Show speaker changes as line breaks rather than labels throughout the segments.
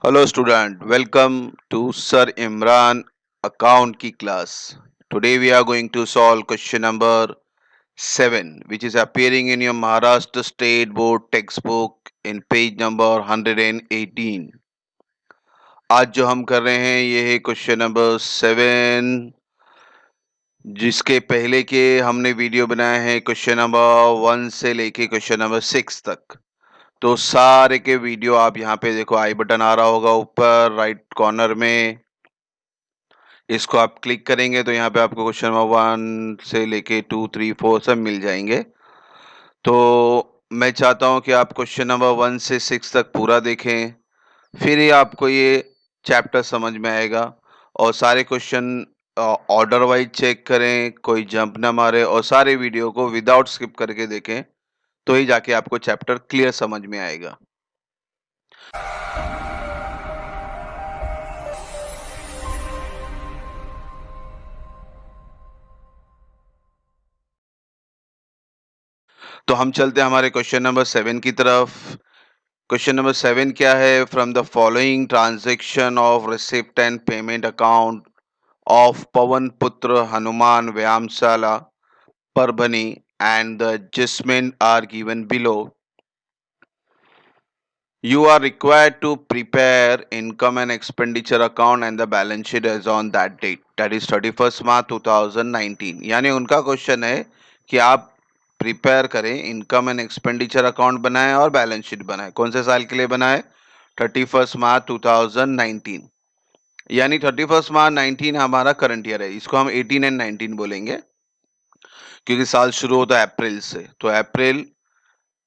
Hello student, welcome to Sir Imran account की class. Today we are going to solve question number 7 which is appearing in your Maharashtra State Board textbook in page number 118. आज जो हम कर रहे हैं ये है question number 7 जिसके पहले के हमने वीडियो बनाए हैं क्वेश्चन नंबर 1 से लेके क्वेश्चन नंबर 6 तक। तो सारे के वीडियो आप यहाँ पे देखो आई बटन आ रहा होगा ऊपर राइट कॉर्नर में, इसको आप क्लिक करेंगे तो यहाँ पे आपको क्वेश्चन नंबर 1 से लेके 2, 3, 4 सब मिल जाएंगे। तो मैं चाहता हूँ कि आप क्वेश्चन नंबर 1 से 6 तक पूरा देखें, फिर ही आपको ये चैप्टर समझ में आएगा। और सारे क्वेश्चन ऑर्डर वाइज चेक करें, कोई जंप ना मारे और सारे वीडियो को विदाउट स्किप करके देखें, तो ही जाके आपको चैप्टर क्लियर समझ में आएगा। तो हम चलते हैं हमारे क्वेश्चन नंबर 7 की तरफ। क्वेश्चन नंबर 7 क्या है? From the following transaction of receipt and payment account of Pawan Putra Hanuman व्यायामशाला Parbhani and the adjustment are given below. You are required to prepare income and expenditure account and the balance sheet as on that date, that is 31st March 2019. यानी उनका question है कि आप prepare करें, income and expenditure account बनाएं और balance sheet बनाएं। कौन से साल के लिए बनाएं? 31st मार्च 2019। यानी 31st मार्च 19 हमारा करंट ईयर है, इसको हम 18 एंड 19 बोलेंगे क्योंकि साल शुरू होता है अप्रैल से। तो अप्रैल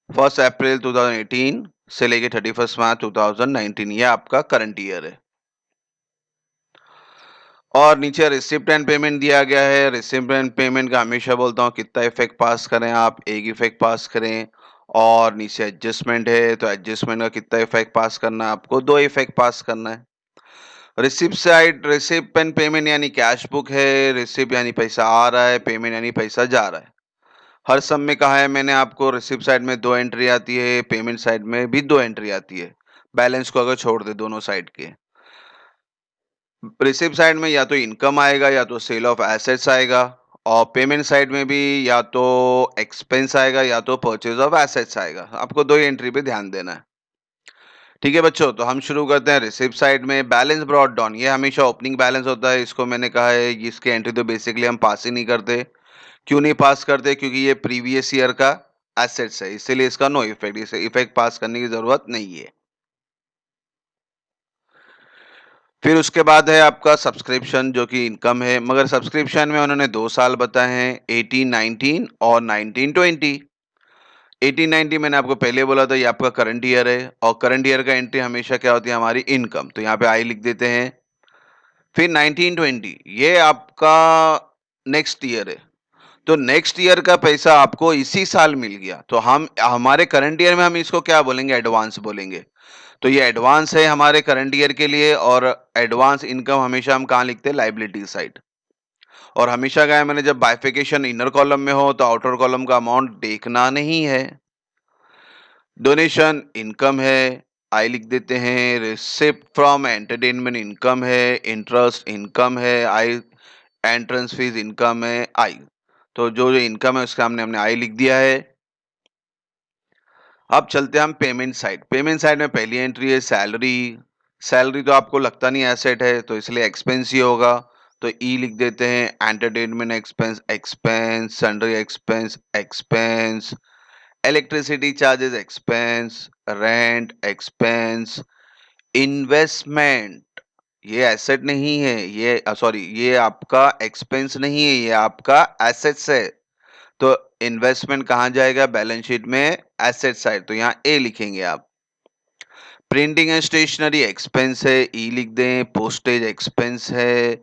1 अप्रैल 2018 से लेके 31 मार्च 2019 ये आपका करंट ईयर है। और नीचे रिसिप्ट एंड पेमेंट दिया गया है। रिसिप्ट एंड पेमेंट का हमेशा बोलता हूँ कितना इफेक्ट पास करें आप, एक इफेक्ट पास करें। और नीचे एडजस्टमेंट है तो एडजस्टमेंट का कितना इफेक्ट पास करना है आपको, 2 इफेक्ट पास करना है। Receipt side, receipt and payment यानी कैश बुक है, रिसिप्ट यानी पैसा आ रहा है, पेमेंट यानी पैसा जा रहा है। हर सम में कहा है मैंने आपको, रिसिप्ट साइड में 2 एंट्री आती है, पेमेंट साइड में भी 2 एंट्री आती है, बैलेंस को अगर छोड़ दे दोनों साइड के। रिसिप्ट साइड में या तो इनकम आएगा या तो सेल ऑफ एसेट्स आएगा, और पेमेंट साइड में भी या तो एक्सपेंस आएगा या तो परचेज ऑफ एसेट्स आएगा। आपको 2 ही एंट्री पे ध्यान देना है। ठीक है बच्चों, तो हम शुरू करते हैं रिसिप्ट साइड में। बैलेंस ब्रॉट डाउन, ये हमेशा ओपनिंग बैलेंस होता है, इसको मैंने कहा है इसके एंट्री तो बेसिकली हम पास ही नहीं करते। क्यों नहीं पास करते? क्योंकि ये प्रीवियस ईयर का एसेट्स है, इसीलिए इसका नो इफेक्ट, इसे इफेक्ट पास करने की जरूरत नहीं है। फिर उसके बाद है आपका सब्सक्रिप्शन जो कि इनकम है, मगर सब्सक्रिप्शन में उन्होंने 2 साल बताए हैं, 18-19 और 19-20। 18-19 मैंने आपको पहले बोला था ये आपका करंट ईयर है, और करंट ईयर का एंट्री हमेशा क्या होती है? हमारी इनकम, तो यहाँ पे आई लिख देते हैं। फिर 19-20 ये आपका नेक्स्ट ईयर है, तो नेक्स्ट ईयर का पैसा आपको इसी साल मिल गया, तो हम हमारे करंट ईयर में हम इसको क्या बोलेंगे? एडवांस बोलेंगे। तो ये एडवांस है हमारे करंट ईयर के लिए, और एडवांस इनकम हमेशा हम कहाँ लिखते हैं? Liability side. और हमेशा क्या है, मैंने जब बाइफिकेशन इनर कॉलम में हो तो आउटर कॉलम का अमाउंट देखना नहीं है। डोनेशन इनकम है, आई लिख देते हैं। रिसिप्ट फ्रॉम एंटरटेनमेंट इनकम है, इंटरेस्ट इनकम है, आई एंट्रेंस फीस इनकम है, आई। तो जो जो इनकम है उसका हमने आई लिख दिया है। अब चलते हैं हम पेमेंट साइड। पेमेंट साइड में पहली एंट्री है सैलरी। सैलरी तो आपको लगता नहीं एसेट है, तो इसलिए एक्सपेंस ही होगा, तो ई लिख देते हैं। Entertainment expense expense, sundry expense expense, electricity charges expense, rent expense. Investment ये एसेट नहीं है, ये सॉरी ये आपका एक्सपेंस नहीं है, ये आपका एसेट्स है। तो इन्वेस्टमेंट कहाँ जाएगा? बैलेंस शीट में एसेट साइड, तो यहाँ ए लिखेंगे आप। प्रिंटिंग एंड स्टेशनरी एक्सपेंस है, ई लिख दें। पोस्टेज एक्सपेंस है।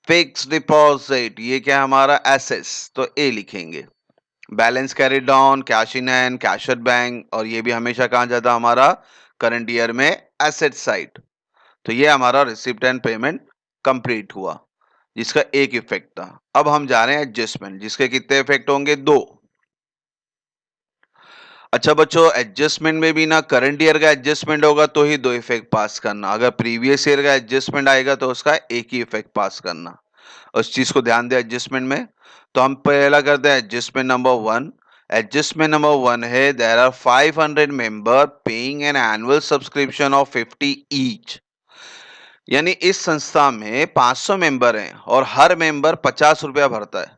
फिक्स डिपॉजिट ये क्या हमारा? एसेट्स, तो ए लिखेंगे। Balance carry down, cash in hand, cash at bank, और ये भी हमेशा कहाँ जाता? हमारा करंट ईयर में एसेट साइड। तो ये हमारा रिसिप्ट एंड पेमेंट कंप्लीट हुआ, जिसका एक इफेक्ट था। अब हम जा रहे हैं एडजस्टमेंट, जिसके कितने इफेक्ट होंगे? 2। अच्छा बच्चों, एडजस्टमेंट में भी ना करंट ईयर का एडजस्टमेंट होगा तो ही दो इफेक्ट पास करना, अगर प्रीवियस ईयर का एडजस्टमेंट आएगा तो उसका एक ही इफेक्ट पास करना। उस चीज को ध्यान दे एडजस्टमेंट में। तो हम पहला करते हैं adjustment number one. Adjustment number one है there are 500 member paying an annual subscription of 50 each. यानी इस संस्था में 500 मेंबर हैं और हर मेंबर 50 रुपया भरता है,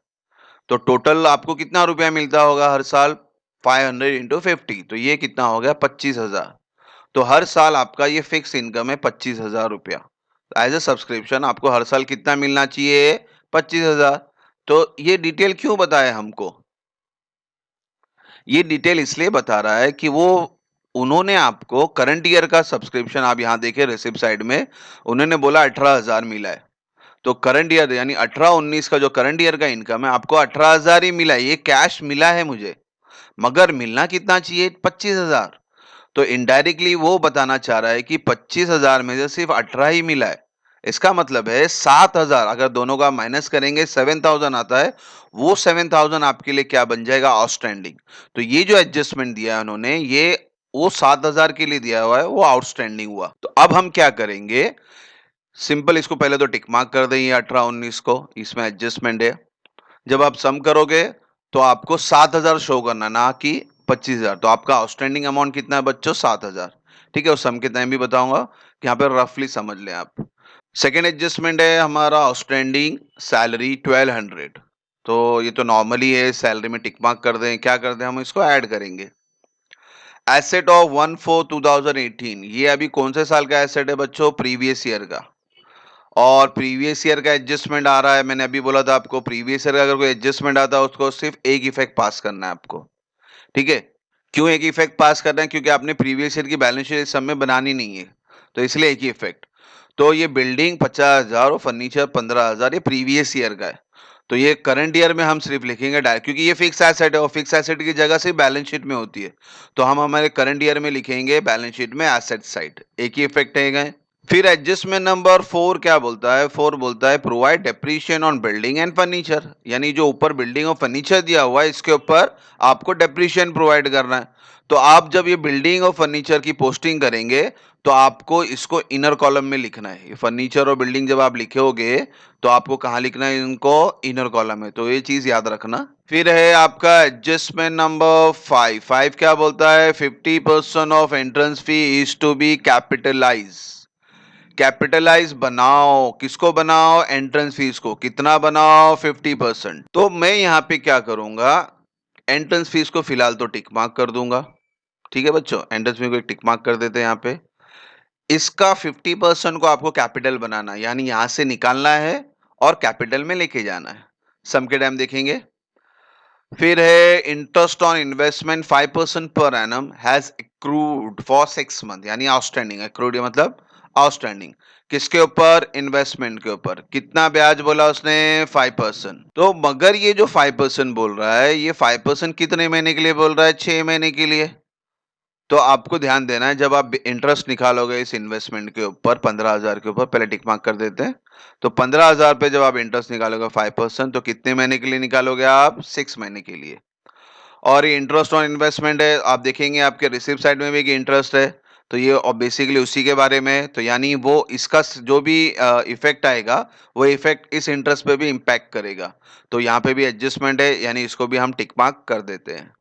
तो टोटल आपको कितना रुपया मिलता होगा हर साल? 500 इंटू 50, तो ये कितना हो गया? 25,000। तो हर साल आपका ये फिक्स इनकम है 25,000 रुपया। एज ए सब्सक्रिप्शन आपको हर साल कितना मिलना चाहिए? 25,000। तो ये डिटेल क्यों बताया हमको? ये डिटेल इसलिए बता रहा है कि वो उन्होंने आपको करंट ईयर का सब्सक्रिप्शन, आप यहाँ देखें रिसिप्ट साइड में, उन्होंने बोला 18,000 मिला है। तो करंट ईयर यानी 18-19 का जो करंट ईयर का इनकम है आपको 18,000 ही मिला है, ये कैश मिला है मुझे। मगर मिलना कितना चाहिए? 25,000। तो इनडायरेक्टली वो बताना चाह रहा है कि 25,000 में से सिर्फ 18 ही मिला है। इसका मतलब है 7,000, अगर दोनों का माइनस करेंगे 7,000 आता है, वो 7,000 आपके लिए क्या बन जाएगा? आउटस्टैंडिंग। तो ये जो एडजस्टमेंट दिया है उन्होंने, ये वो 7,000 के लिए दिया हुआ है, वो आउटस्टैंडिंग हुआ। तो अब हम क्या करेंगे? सिंपल, इसको पहले तो टिक मार्क कर दें, ये 18-19 को, इसमें एडजस्टमेंट है। जब आप सम करोगे तो आपको 7,000 शो करना, ना कि 25,000। तो आपका आउटस्टैंडिंग अमाउंट कितना है बच्चों? 7,000। ठीक है, उस सम के टाइम भी बताऊंगा कि यहाँ पे रफली समझ लें आप। सेकेंड एडजस्टमेंट है हमारा आउटस्टैंडिंग सैलरी 1200। तो ये तो नॉर्मली है, सैलरी में टिक मार्क कर दें। क्या कर दें? हम इसको ऐड करेंगे। एसेट ऑफ 1/4/2018, ये अभी कौन से साल का एसेट है बच्चों? प्रीवियस ईयर का। और प्रीवियस ईयर का एडजस्टमेंट आ रहा है, मैंने अभी बोला था आपको, प्रीवियस ईयर का अगर कोई एडजस्टमेंट आता है उसको सिर्फ एक इफेक्ट पास करना है आपको। ठीक है। क्यों एक इफेक्ट पास करना है? क्योंकि आपने प्रीवियस ईयर की बैलेंस शीट इस सब में बनानी नहीं है, तो इसलिए एक ही इफेक्ट। तो ये बिल्डिंग 50,000 और फर्नीचर 15,000, ये प्रीवियस ईयर का है। तो ये करंट ईयर में हम सिर्फ लिखेंगे डायरेक्ट, क्योंकि ये फिक्स एसेट है और फिक्स एसेट की जगह सिर्फ बैलेंस शीट में होती है। तो हम हमारे करंट ईयर में लिखेंगे बैलेंस शीट में एसेट साइड, एक ही इफेक्ट है। फिर एडजस्टमेंट नंबर 4 क्या बोलता है? 4 बोलता है provide depreciation on building and furniture, यानी जो ऊपर बिल्डिंग और फर्नीचर दिया हुआ है इसके ऊपर आपको डेप्रिशिएशन प्रोवाइड करना है। तो आप जब ये बिल्डिंग और फर्नीचर की पोस्टिंग करेंगे तो आपको इसको इनर कॉलम में लिखना है। ये फर्नीचर और बिल्डिंग जब आप लिखोगे तो आपको कहाँ लिखना है? इनको इनर कॉलम में, तो ये चीज याद रखना। फिर है आपका एडजस्टमेंट नंबर 5। 5 क्या बोलता है? 50% of entrance fee is to be capitalize. Capitalize बनाओ, किसको बनाओ? एंट्रेंस फीस को। कितना बनाओ? 50%। तो मैं यहाँ पे क्या करूंगा? एंट्रेंस फीस को फिलहाल तो टिक मार्क कर दूंगा। ठीक है बच्चों, एंट्रेंस फीस को एक टिक मार्क कर देते हैं यहाँ पे। इसका 50% को आपको कैपिटल बनाना है, यानी यहां से निकालना है और कैपिटल में लेके जाना है। सम के टाइम देखेंगे। फिर है interest on investment 5% per annum has accrued for 6 month, यानी आउटस्टैंडिंग। एक्रूड मतलब आउटस्टैंडिंग। किसके ऊपर? इन्वेस्टमेंट के ऊपर। कितना ब्याज बोला उसने? 5%। तो मगर ये जो 5% बोल रहा है, ये 5% कितने महीने के लिए बोल रहा है? 6 महीने के लिए। तो आपको ध्यान देना है, जब आप इंटरेस्ट निकालोगे इस इन्वेस्टमेंट के ऊपर 15,000 के ऊपर, पहले टिक मार्क कर देते हैं। तो 15,000 पे जब आप इंटरेस्ट निकालोगे 5%, तो कितने महीने के लिए निकालोगे आप? 6 महीने के लिए। और ये इंटरेस्ट ऑन इन्वेस्टमेंट है, आप देखेंगे आपके रिसिप्ट साइड में भी कि इंटरेस्ट है, तो ये और बेसिकली उसी के बारे में है। तो यानी वो इसका जो भी इफेक्ट आएगा, वो इफेक्ट इस इंटरेस्ट पे भी इम्पैक्ट करेगा। तो यहाँ पे भी एडजस्टमेंट है, यानी इसको भी हम टिक मार्क कर देते हैं।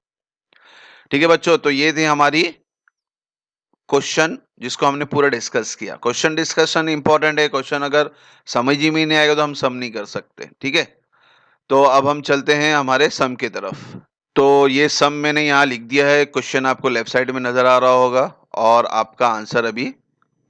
ठीक है बच्चों, तो ये थी हमारी क्वेश्चन जिसको हमने पूरा डिस्कस किया। क्वेश्चन डिस्कशन इंपॉर्टेंट है, क्वेश्चन अगर समझ ही में नहीं आएगा तो हम सम नहीं कर सकते। ठीक है, तो अब हम चलते हैं हमारे सम की तरफ। तो ये सम मैंने यहाँ लिख दिया है, क्वेश्चन आपको लेफ्ट साइड में नजर आ रहा होगा और आपका आंसर अभी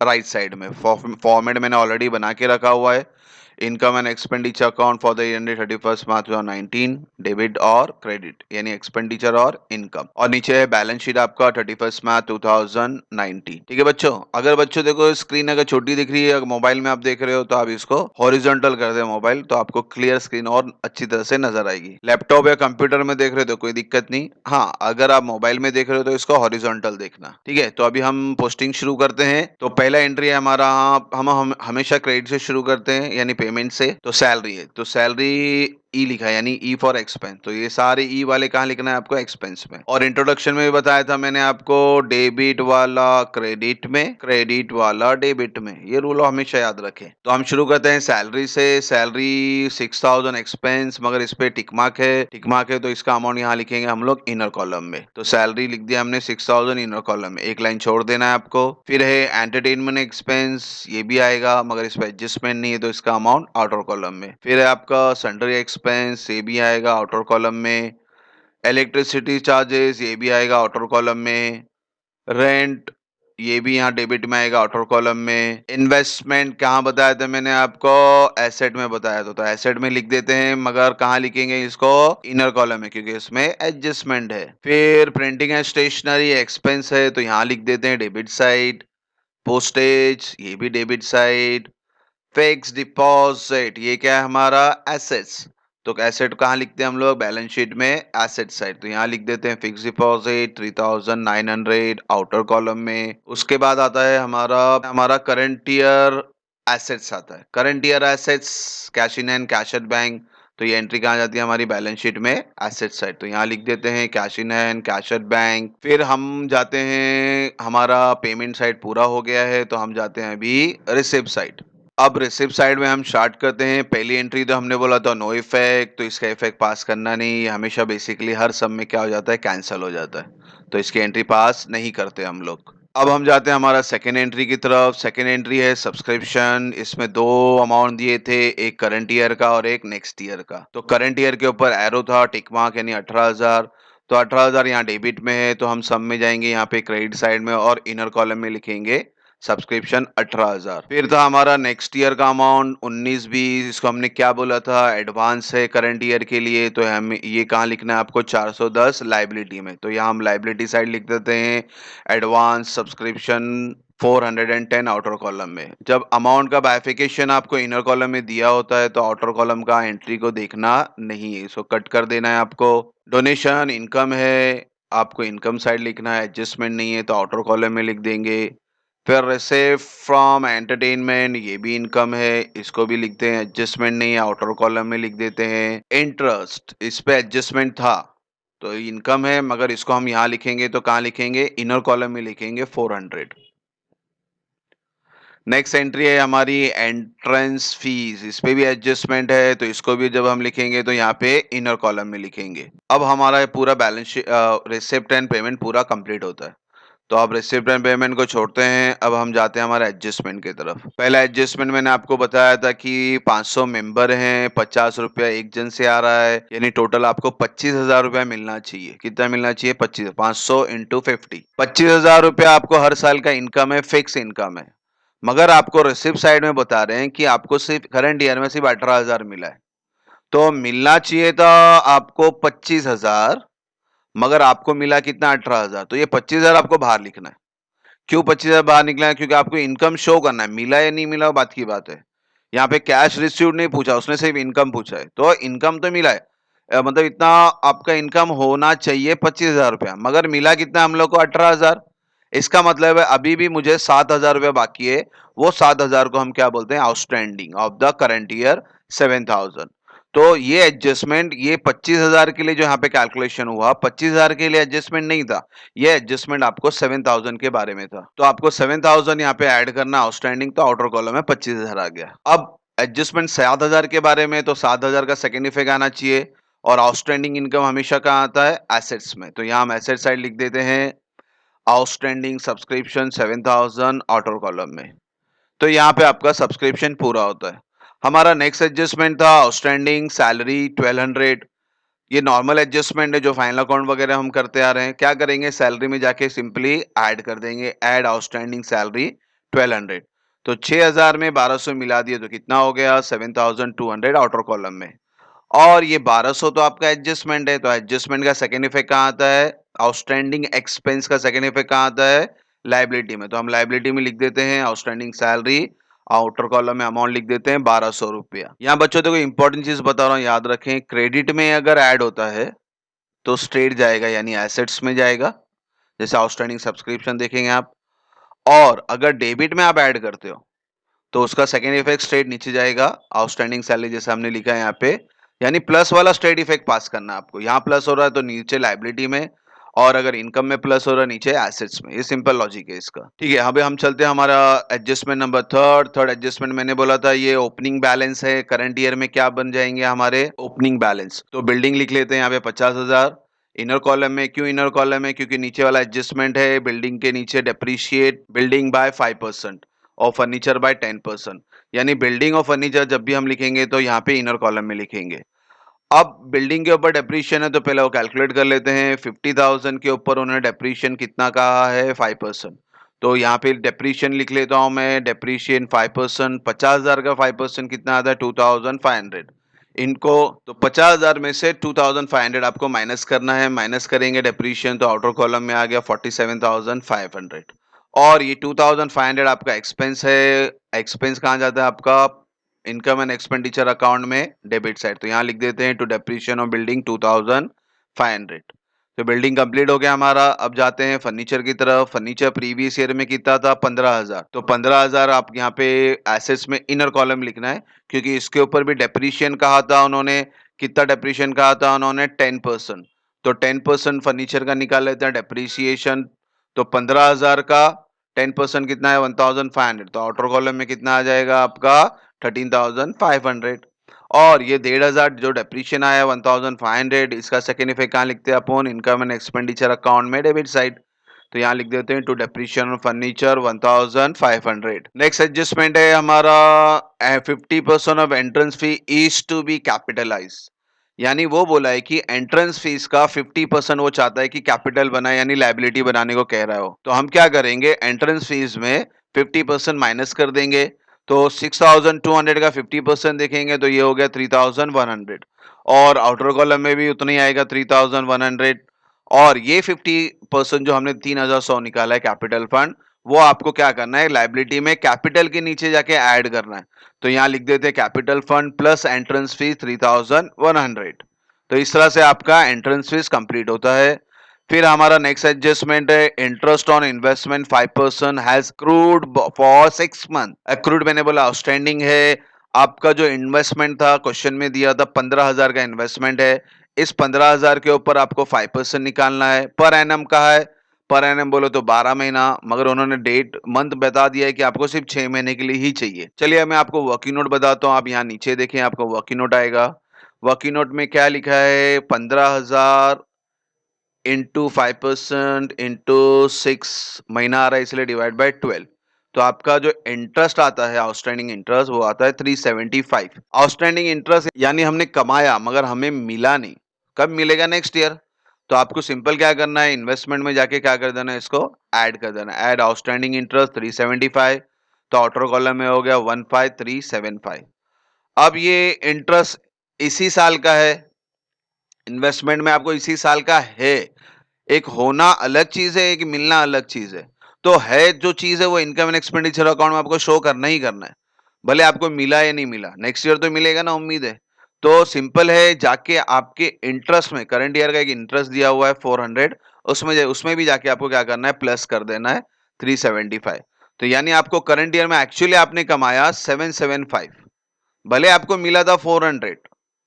राइट साइड में। फॉर्मेट मैंने ऑलरेडी बना के रखा हुआ है। Income and expenditure account for the year ended 31 March 2019, debit और क्रेडिट, यानी एक्सपेंडिचर और इनकम। और नीचे है बैलेंस शीट आपका 31 मार्च 2019। ठीक है बच्चों, अगर बच्चों देखो स्क्रीन अगर छोटी दिख रही है, अगर मोबाइल में आप देख रहे हो तो आप इसको हॉरिजॉन्टल कर दे मोबाइल, तो आपको क्लियर स्क्रीन और अच्छी तरह से नजर आएगी। लैपटॉप या कंप्यूटर में देख रहे हो तो कोई दिक्कत नहीं। हाँ, अगर आप मोबाइल में देख रहे हो तो इसको हॉरिजॉन्टल देखना। ठीक है, तो अभी हम पोस्टिंग शुरू करते हैं। तो पहला एंट्री है हमारा, हम हमेशा क्रेडिट से शुरू करते हैं, यानी पेमेंट से। तो सैलरी है, तो सैलरी ई लिखा है, यानी ई फॉर एक्सपेंस। तो ये सारे ई वाले कहाँ लिखना है आपको? एक्सपेंस में। और इंट्रोडक्शन में भी बताया था मैंने आपको, डेबिट वाला क्रेडिट में, क्रेडिट वाला डेबिट में। ये रूल हमेशा याद रखें। तो हम शुरू करते हैं सैलरी से। सैलरी 6000 एक्सपेंस, मगर इस पे टिक मार्क है, टिक मार्क है तो इसका अमाउंट यहाँ लिखेंगे हम लोग इनर कॉलम में। तो सैलरी लिख दिया हमने 6000 इनर कॉलम में, एक लाइन छोड़ देना है आपको। फिर है एंटरटेनमेंट एक्सपेंस, ये भी आएगा मगर इस पे एडजस्टमेंट नहीं है तो इसका अमाउंट आउटर कॉलम में। फिर है आपका सन्ड्री एक्सपेंस, ये भी आएगा आउटर कॉलम में। इलेक्ट्रिसिटी चार्जेस, ये भी आएगा आउटर कॉलम में। रेंट, ये भी यहाँ डेबिट में आएगा आउटर कॉलम में। इन्वेस्टमेंट कहाँ बताया था मैंने आपको? एसेट में बताया था, तो एसेट में लिख देते हैं, मगर कहाँ लिखेंगे इसको? इनर कॉलम में, क्योंकि इसमें एडजस्टमेंट है। फिर प्रिंटिंग एंड स्टेशनरी एक्सपेंस है तो यहाँ लिख देते हैं डेबिट साइड। पोस्टेज, ये भी डेबिट साइड। फिक्स डिपॉजिट, ये क्या है हमारा? एसेट्स। तो एसेट कहाँ लिखते हैं हम लोग? बैलेंस शीट में एसेट साइड, तो यहाँ लिख देते हैं फिक्स डिपॉजिट 3900 आउटर कॉलम में। उसके बाद आता है हमारा करंट ईयर एसेट्स आता है। Current year assets, cash in and cash at bank, तो ये एंट्री कहाँ जाती है हमारी? बैलेंस शीट में एसेट साइड, तो यहाँ लिख देते हैं cash in and cash at bank. फिर हम जाते हैं, हमारा पेमेंट साइड पूरा हो गया है तो हम जाते हैं अभी रिसिप्ट साइड। अब रिसिप्ट साइड में हम स्टार्ट करते हैं। पहली एंट्री तो हमने बोला था नो इफेक्ट, तो इसका इफेक्ट पास करना नहीं, हमेशा बेसिकली हर सब में क्या हो जाता है? कैंसिल हो जाता है, तो इसकी एंट्री पास नहीं करते हम लोग। अब हम जाते हैं हमारा सेकेंड एंट्री की तरफ। सेकेंड एंट्री है सब्सक्रिप्शन। इसमें दो अमाउंट दिए थे, एक करंट ईयर का और एक नेक्स्ट ईयर का। तो करंट ईयर के ऊपर एरो था, टिक मार्क, यानी 18,000। तो 18,000 यहाँ डेबिट में है, तो हम सब में जाएंगे यहाँ पे क्रेडिट साइड में और इनर कॉलम में लिखेंगे सब्सक्रिप्शन 18,000। फिर था हमारा नेक्स्ट ईयर का अमाउंट 19-20, इसको हमने क्या बोला था? एडवांस है करंट ईयर के लिए, तो हमें ये कहाँ लिखना है आपको? 410 लाइबिलिटी में, तो यहाँ हम लाइबिलिटी साइड लिख देते हैं एडवांस सब्सक्रिप्शन 410 आउटर कॉलम में। जब अमाउंट का बाइफिकेशन आपको इनर कॉलम में दिया होता है तो आउटर कॉलम का एंट्री को देखना नहीं है, इसको कट कर देना है आपको। डोनेशन इनकम है, आपको इनकम साइड लिखना है, एडजस्टमेंट नहीं है तो आउटर कॉलम में लिख देंगे। फिर रिसीव फ्रॉम एंटरटेनमेंट, ये भी इनकम है, इसको भी लिखते हैं, एडजस्टमेंट नहीं है, आउटर कॉलम में लिख देते हैं। इंटरेस्ट, इस पे एडजस्टमेंट था तो इनकम है, मगर इसको हम यहाँ लिखेंगे तो कहाँ लिखेंगे? इनर कॉलम में लिखेंगे 400। नेक्स्ट एंट्री है हमारी एंट्रेंस फीस, इस पे भी एडजस्टमेंट है तो इसको भी जब हम लिखेंगे तो यहाँ पे इनर कॉलम में लिखेंगे। अब हमारा पूरा बैलेंस रिसिप्ट एंड पेमेंट पूरा कंप्लीट होता है, तो आप रिसिप्ट एंड पेमेंट को छोड़ते हैं। अब हम जाते हैं हमारे एडजस्टमेंट की तरफ। पहला एडजस्टमेंट मैंने आपको बताया था कि 500 मेंबर हैं, 50 रुपया एक जन से आ रहा है, यानी टोटल आपको 25,000 रुपया मिलना चाहिए। कितना मिलना चाहिए? 25, 500 इंटू 50, 25,000 रुपया आपको हर साल का इनकम है, फिक्स इनकम है। मगर आपको रिसिप्ट साइड में बता रहे हैं कि आपको सिर्फ करंट ईयर में सिर्फ 18,000 मिला है, तो मिलना चाहिए था आपको 25,000, मगर आपको मिला कितना? 18,000। तो ये 25,000 आपको बाहर लिखना है। क्यों 25,000 बाहर निकला है? क्योंकि आपको इनकम शो करना है, मिला या नहीं मिला वो बात की बात है। यहाँ पे कैश रिसीव्ड नहीं पूछा, उसने सिर्फ इनकम पूछा है, तो इनकम तो मिला है। मतलब इतना आपका इनकम होना चाहिए 25,000 रुपया, मगर मिला कितना हम लोग को? 18,000। इसका मतलब है अभी भी मुझे 7,000 रुपया बाकी है, वो 7,000 को हम क्या बोलते हैं? Outstanding of the current year 7,000। तो ये एडजस्टमेंट, ये 25,000 के लिए जो यहाँ पे कैलकुलेशन हुआ, 25,000 के लिए एडजस्टमेंट नहीं था, ये एडजस्टमेंट आपको 7,000 के बारे में था। तो आपको 7,000 यहाँ पे ऐड करना आउटस्टैंडिंग, तो आउटर कॉलम में 25,000 आ गया। अब एडजस्टमेंट 7,000 के बारे में, तो 7,000 का सेकेंड इफेक्ट आना चाहिए, और आउटस्टैंडिंग इनकम हमेशा कहाँ आता है? एसेट्स में, तो यहाँ हम एसेट साइड लिख देते हैं आउटस्टैंडिंग सब्सक्रिप्शन 7,000 आउटर कॉलम में। तो यहाँ पे आपका सब्सक्रिप्शन पूरा होता है। हमारा नेक्स्ट एडजस्टमेंट था आउटस्टैंडिंग सैलरी 1200। ये नॉर्मल एडजस्टमेंट है जो फाइनल अकाउंट वगैरह हम करते आ रहे हैं। क्या करेंगे? सैलरी में जाके सिंपली ऐड कर देंगे, ऐड आउटस्टैंडिंग सैलरी 1200। तो 6,000 में 1200 मिला दिए तो कितना हो गया? 7,200 आउटर कॉलम में। और ये 1200 तो आपका एडजस्टमेंट है, तो एडजस्टमेंट का सेकेंड इफेक्ट कहाँ आता है? आउटस्टैंडिंग एक्सपेंस का सेकेंड इफेक्ट कहाँ आता है? लाइबिलिटी में, तो हम लाइबिलिटी में लिख देते हैं आउटस्टैंडिंग सैलरी, आउटर कॉलम में अमाउंट लिख देते हैं 1,200 रुपया। यहाँ बच्चों देखो इंपॉर्टेंट चीज बता रहा हूँ, याद रखें, क्रेडिट में अगर ऐड होता है तो स्ट्रेट जाएगा, यानी एसेट्स में जाएगा, जैसे आउटस्टैंडिंग सब्सक्रिप्शन देखेंगे आप। और अगर डेबिट में आप ऐड करते हो तो उसका सेकेंड इफेक्ट स्ट्रेट नीचे जाएगा, आउटस्टैंडिंग सैलरी, जैसे हमने लिखा है यहाँ पे, यानी प्लस वाला स्ट्रेट इफेक्ट पास करना है आपको। यहाँ प्लस हो रहा है तो नीचे लायबिलिटी में, और अगर इनकम में प्लस हो रहा है नीचे एसेट्स में। ये सिंपल लॉजिक है इसका। ठीक है, अभी हम चलते हैं हमारा एडजस्टमेंट नंबर थर्ड एडजस्टमेंट मैंने बोला था ये ओपनिंग बैलेंस है। करंट ईयर में क्या बन जाएंगे हमारे ओपनिंग बैलेंस। तो बिल्डिंग लिख लेते हैं यहाँ पे 50,000 इनर कॉलम में। क्यों इनर कॉलम है? क्योंकि नीचे वाला एडजस्टमेंट है, बिल्डिंग के नीचे डेप्रीशिएट बिल्डिंग बाय 5% और फर्नीचर बाय 10%। यानी बिल्डिंग और फर्नीचर जब भी हम लिखेंगे तो यहाँ पे इनर कॉलम में लिखेंगे। अब बिल्डिंग के ऊपर डेप्रीशिएशन है तो पहले वो कैलकुलेट कर लेते हैं। 50,000 के ऊपर उन्होंने डेप्रीशिएशन कितना कहा है? 5%। तो यहाँ पे डेप्रीशिएशन लिख लेता हूँ मैं। डेप्रीशिएशन 5%, 50,000 का 5% कितना आता है? 2,500। इनको तो 50,000 में से 2,500 आपको माइनस करना है। माइनस करेंगे डेप्रीशिएशन तो आउटर कॉलम में आ गया 47,500। और ये 2,500 आपका एक्सपेंस है। एक्सपेंस कहाँ जाता है आपका? इनकम एंड एक्सपेंडिचर अकाउंट में डेबिट साइड। तो यहाँ लिख देते हैं टू डेप्रीशिएशन ऑफ बिल्डिंग 2,500। तो बिल्डिंग कंप्लीट हो गया हमारा। अब जाते हैं फर्नीचर की तरफ। फर्नीचर प्रीवियस ईयर में कितना था? 15,000। तो 15,000 आप यहाँ पे एसेट्स में इनर कॉलम लिखना है, क्योंकि इसके ऊपर भी डेप्रीशिएशन कहा था उन्होंने। कितना डेप्रीशिएशन कहा था उन्होंने? 10%। तो 10% फर्नीचर का निकाल लेते हैं डेप्रीशिएशन। तो 15,000 का 10% कितना है? 1,500। तो आउटर कॉलम में कितना आ जाएगा आपका? 13,500। और ये 1,500 जो डेप्रीशिएशन आया 1,500, इसका सेकेंड इफेक्ट कहाँ लिखते हैं अपन? इनकम एंड एक्सपेंडिचर अकाउंट में डेबिट साइड। तो यहाँ लिख देते हैं to depreciation furniture 1,500। Next adjustment है हमारा 50% of entrance fee is to be capitalize. यानी वो बोला है कि एंट्रेंस फीस का 50% वो चाहता है कि कैपिटल बनाए, यानी लायबिलिटी बनाने को कह रहा हो। तो हम क्या करेंगे? एंट्रेंस फीस में 50% माइनस कर देंगे। तो 6,200 का 50% देखेंगे तो ये हो गया 3,100। और आउटर कॉलम में भी उतना ही आएगा 3,100। और ये 50% जो हमने 3,100 निकाला है कैपिटल फंड, वो आपको क्या करना है? लायबिलिटी में कैपिटल के नीचे जाके ऐड करना है। तो यहाँ लिख देते हैं capital fund plus entrance fees 3,100। तो इस तरह से आपका एंट्रेंस फीस कंप्लीट होता है। फिर हमारा नेक्स्ट एडजस्टमेंट है interest on investment 5% has crude for 6 month. Accrued मैंने बोला आउटस्टैंडिंग है। आपका जो इन्वेस्टमेंट था क्वेश्चन में दिया था 15,000 का इन्वेस्टमेंट है। इस 15,000 के ऊपर आपको 5% निकालना है। पर एनम कहा है? पर एनम बोलो तो 12 महीना, मगर उन्होंने डेट मंथ बता दिया है कि आपको सिर्फ 6 महीने के लिए ही चाहिए। चलिए मैं आपको वर्किंग नोट बताता हूँ। आप यहाँ नीचे देखें, आपको वर्किंग नोट आएगा। वर्किंग नोट में क्या लिखा है? 15,000 इंटू 5% इंटू 6 महीना आ रहा है इसलिए डिवाइड बाय 12। तो आपका जो इंटरेस्ट आता है आउटस्टैंडिंग इंटरेस्ट वो आता है 375। आउटस्टैंडिंग इंटरेस्ट यानी हमने कमाया मगर हमें मिला नहीं। कब मिलेगा? Next year. तो आपको सिंपल क्या करना है? इन्वेस्टमेंट में जाके क्या कर देना है? इसको ऐड कर देना है। Add outstanding interest 375। तो आउटर कॉलम में हो गया 15,375। अब ये इंटरेस्ट इसी साल का है। इन्वेस्टमेंट में आपको इसी साल का है। एक होना अलग चीज है, एक मिलना अलग चीज है। तो है जो चीज है वो इनकम एंड एक्सपेंडिचर अकाउंट में आपको शो करना ही करना है, भले आपको मिला या नहीं मिला। नेक्स्ट ईयर तो मिलेगा ना, उम्मीद है। तो सिंपल है, जाके आपके इंटरेस्ट में करंट ईयर का एक इंटरेस्ट दिया हुआ है 400, उसमें भी जाके आपको क्या करना है? प्लस कर देना है 375। तो यानी आपको करंट ईयर में एक्चुअली आपने कमाया 775, भले आपको मिला था 400।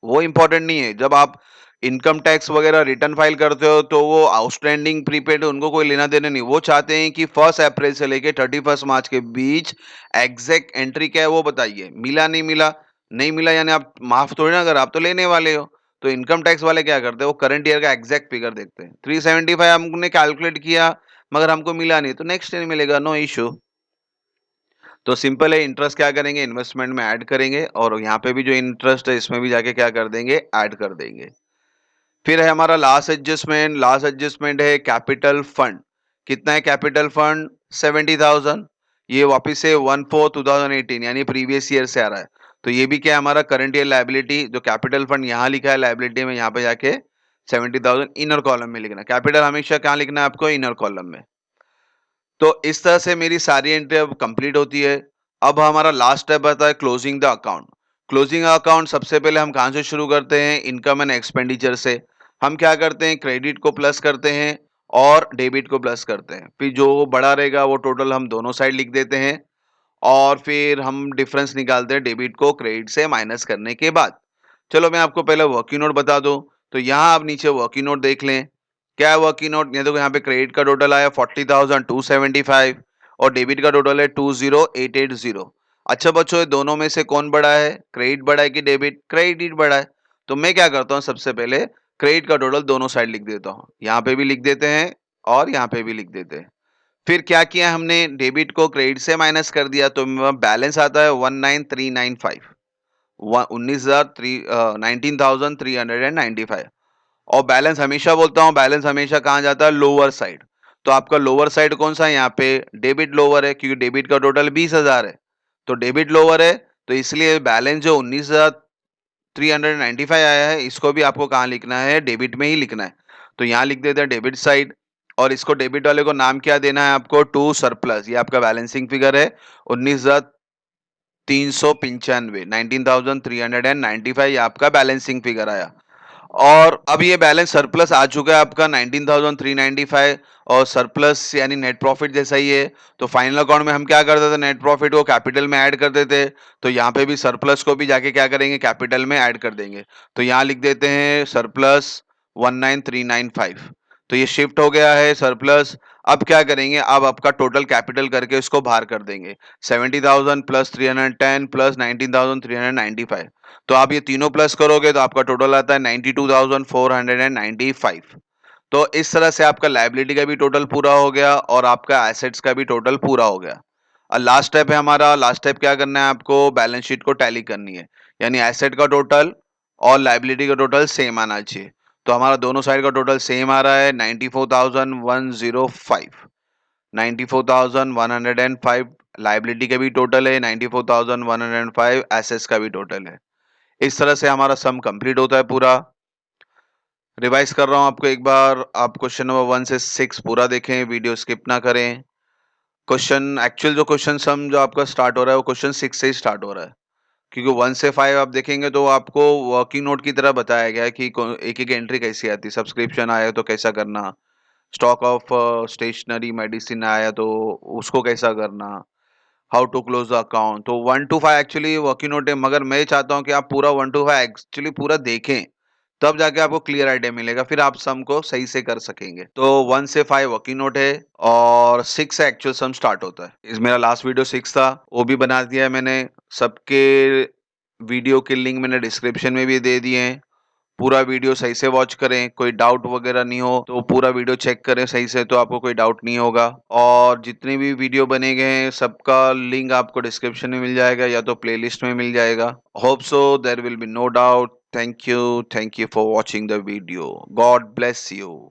वो इंपॉर्टेंट नहीं है। जब आप इनकम टैक्स वगैरह रिटर्न फाइल करते हो तो वो आउटस्टैंडिंग प्रीपेड उनको कोई लेना देना नहीं। वो चाहते हैं कि 1 अप्रैल से लेके 31 मार्च के बीच एग्जैक्ट एंट्री क्या है वो बताइए। मिला नहीं मिला, नहीं मिला यानी आप माफ थोड़ी ना कर, आप तो लेने वाले हो। तो इनकम टैक्स वाले क्या करते हैं? वो करंट ईयर का एग्जैक्ट फिगर देखते हैं। 375 हमने कैलकुलेट किया मगर हमको मिला नहीं, तो नेक्स्ट ईयर मिलेगा, नो इशू। तो सिंपल है, इंटरेस्ट क्या करेंगे? इन्वेस्टमेंट में ऐड करेंगे, और यहाँ पे भी जो इंटरेस्ट है इसमें भी जाके क्या कर देंगे? ऐड कर देंगे। फिर है हमारा लास्ट एडजस्टमेंट। लास्ट एडजस्टमेंट है कैपिटल फंड। कितना है कैपिटल फंड? 70,000। ये वापिस से 1/4/2018 यानी प्रीवियस ईयर से आ रहा है। तो ये भी क्या है? हमारा करंट ईयर लायबिलिटी। जो कैपिटल फंड यहाँ लिखा है लायबिलिटी में, यहाँ पे जाके 70,000 इनर कॉलम में लिखना। कैपिटल हमेशा कहाँ लिखना है आपको? इनर कॉलम में। तो इस तरह से मेरी सारी एंट्री अब कंप्लीट होती है। अब हमारा लास्ट स्टेप आता है closing the account. Closing account सबसे पहले हम कहाँ से शुरू करते हैं? इनकम एंड एक्सपेंडिचर से। हम क्या करते हैं? क्रेडिट को प्लस करते हैं और डेबिट को प्लस करते हैं। फिर जो बड़ा रहेगा वो टोटल हम दोनों साइड लिख देते हैं, और फिर हम डिफरेंस निकालते हैं डेबिट को क्रेडिट से माइनस करने के बाद। चलो मैं आपको पहले वर्किंग नोट बता दूं। तो यहाँ आप नीचे वर्किंग नोट देख लें। क्या है वर्किंग नोट? ये देखो यहाँ पे क्रेडिट का टोटल आया 40,275 और डेबिट का टोटल है 20,880। अच्छा बच्चों, ये दोनों में से कौन बड़ा है? क्रेडिट बड़ा है कि डेबिट? क्रेडिट बड़ा है। तो मैं क्या करता हूँ, सबसे पहले क्रेडिट का टोटल दोनों साइड लिख देता हूँ। यहाँ पे भी लिख देते हैं और यहाँ पे भी लिख देते हैं। फिर क्या किया हमने, डेबिट को क्रेडिट से माइनस कर दिया, तो बैलेंस आता है 19,395, 19,395। और बैलेंस हमेशा बोलता हूँ, बैलेंस हमेशा कहाँ जाता है? Lower side. तो आपका लोअर साइड कौन सा है? यहाँ पे डेबिट लोअर है, क्योंकि डेबिट का टोटल 20,000 है, तो डेबिट लोअर है। तो इसलिए बैलेंस जो 19,395 आया है, इसको भी आपको कहाँ लिखना है? डेबिट में ही लिखना है। तो यहाँ लिख देते हैं डेबिट साइड, और इसको डेबिट वाले को नाम क्या देना है आपको? To surplus. ये आपका बैलेंसिंग फिगर है 19,395, 19,395 ये आपका बैलेंसिंग फिगर आया। और अब ये बैलेंस सरप्लस आ चुका है आपका 19,395, और सरप्लस यानी नेट प्रॉफिट जैसा ही है। तो फाइनल अकाउंट में हम क्या करते थे? नेट प्रॉफिट को कैपिटल में ऐड करते थे। तो यहाँ पे भी सरप्लस को भी जाके क्या करेंगे? कैपिटल में ऐड कर देंगे। तो यहाँ लिख देते हैं सरप्लस 19,395। तो ये शिफ्ट हो गया है सरप्लस। अब क्या करेंगे? अब आपका टोटल कैपिटल करके इसको बाहर कर देंगे। 70,000 प्लस 310 प्लस 19,395। तो आप ये तीनों प्लस करोगे तो आपका टोटल आता है 92,495। तो इस तरह से आपका लायबिलिटी का भी टोटल पूरा हो गया और आपका एसेट्स का भी टोटल पूरा हो गया। और लास्ट स्टेप है हमारा, लास्ट स्टेप क्या करना है आपको? बैलेंस शीट को टैली करनी है, यानी एसेट का टोटल और लायबिलिटी का टोटल सेम आना चाहिए। तो हमारा दोनों साइड का टोटल सेम आ रहा है 94,105, 94,105। लायबिलिटी का भी टोटल है 94,105, एसेट्स का भी टोटल है। इस तरह से हमारा सम कंप्लीट होता है पूरा। रिवाइज कर रहा हूं आपको एक बार, आप क्वेश्चन नंबर 1 से 6 पूरा देखें, वीडियो स्किप ना करें। क्वेश्चन एक्चुअल जो क्वेश्चन सम जो आपका स्टार्ट हो रहा है वो क्वेश्चन 6 से ही स्टार्ट हो रहा है, क्योंकि 1 से 5 आप देखेंगे तो आपको वर्किंग नोट की तरह बताया गया है कि एक एक एंट्री कैसी आती है। सब्सक्रिप्शन आया तो कैसा करना, स्टॉक ऑफ स्टेशनरी मेडिसिन आया तो उसको कैसा करना, how to close the account. तो 1 to 5 एक्चुअली वर्किंग नोट है, मगर मैं चाहता हूं कि आप पूरा 1 to 5 एक्चुअली पूरा देखें, तब जाके आपको क्लियर आइडिया मिलेगा, फिर आप सम को सही से कर सकेंगे। तो 1 से 5 वर्किंग नोट है और 6 से एक्चुअल सम स्टार्ट होता है। इस मेरा लास्ट वीडियो 6 था, वो भी बना दिया है मैंने। सबके वीडियो के लिंक मैंने डिस्क्रिप्शन में भी दे दिए हैं। पूरा वीडियो सही से वॉच करें, कोई डाउट वगैरह नहीं हो तो पूरा वीडियो चेक करें सही से, तो आपको कोई डाउट नहीं होगा। और जितने भी वीडियो बने गए हैं सबका लिंक आपको डिस्क्रिप्शन में मिल जाएगा या तो प्लेलिस्ट में मिल जाएगा। Hope so there will be no doubt. Thank you for watching the video. God bless you.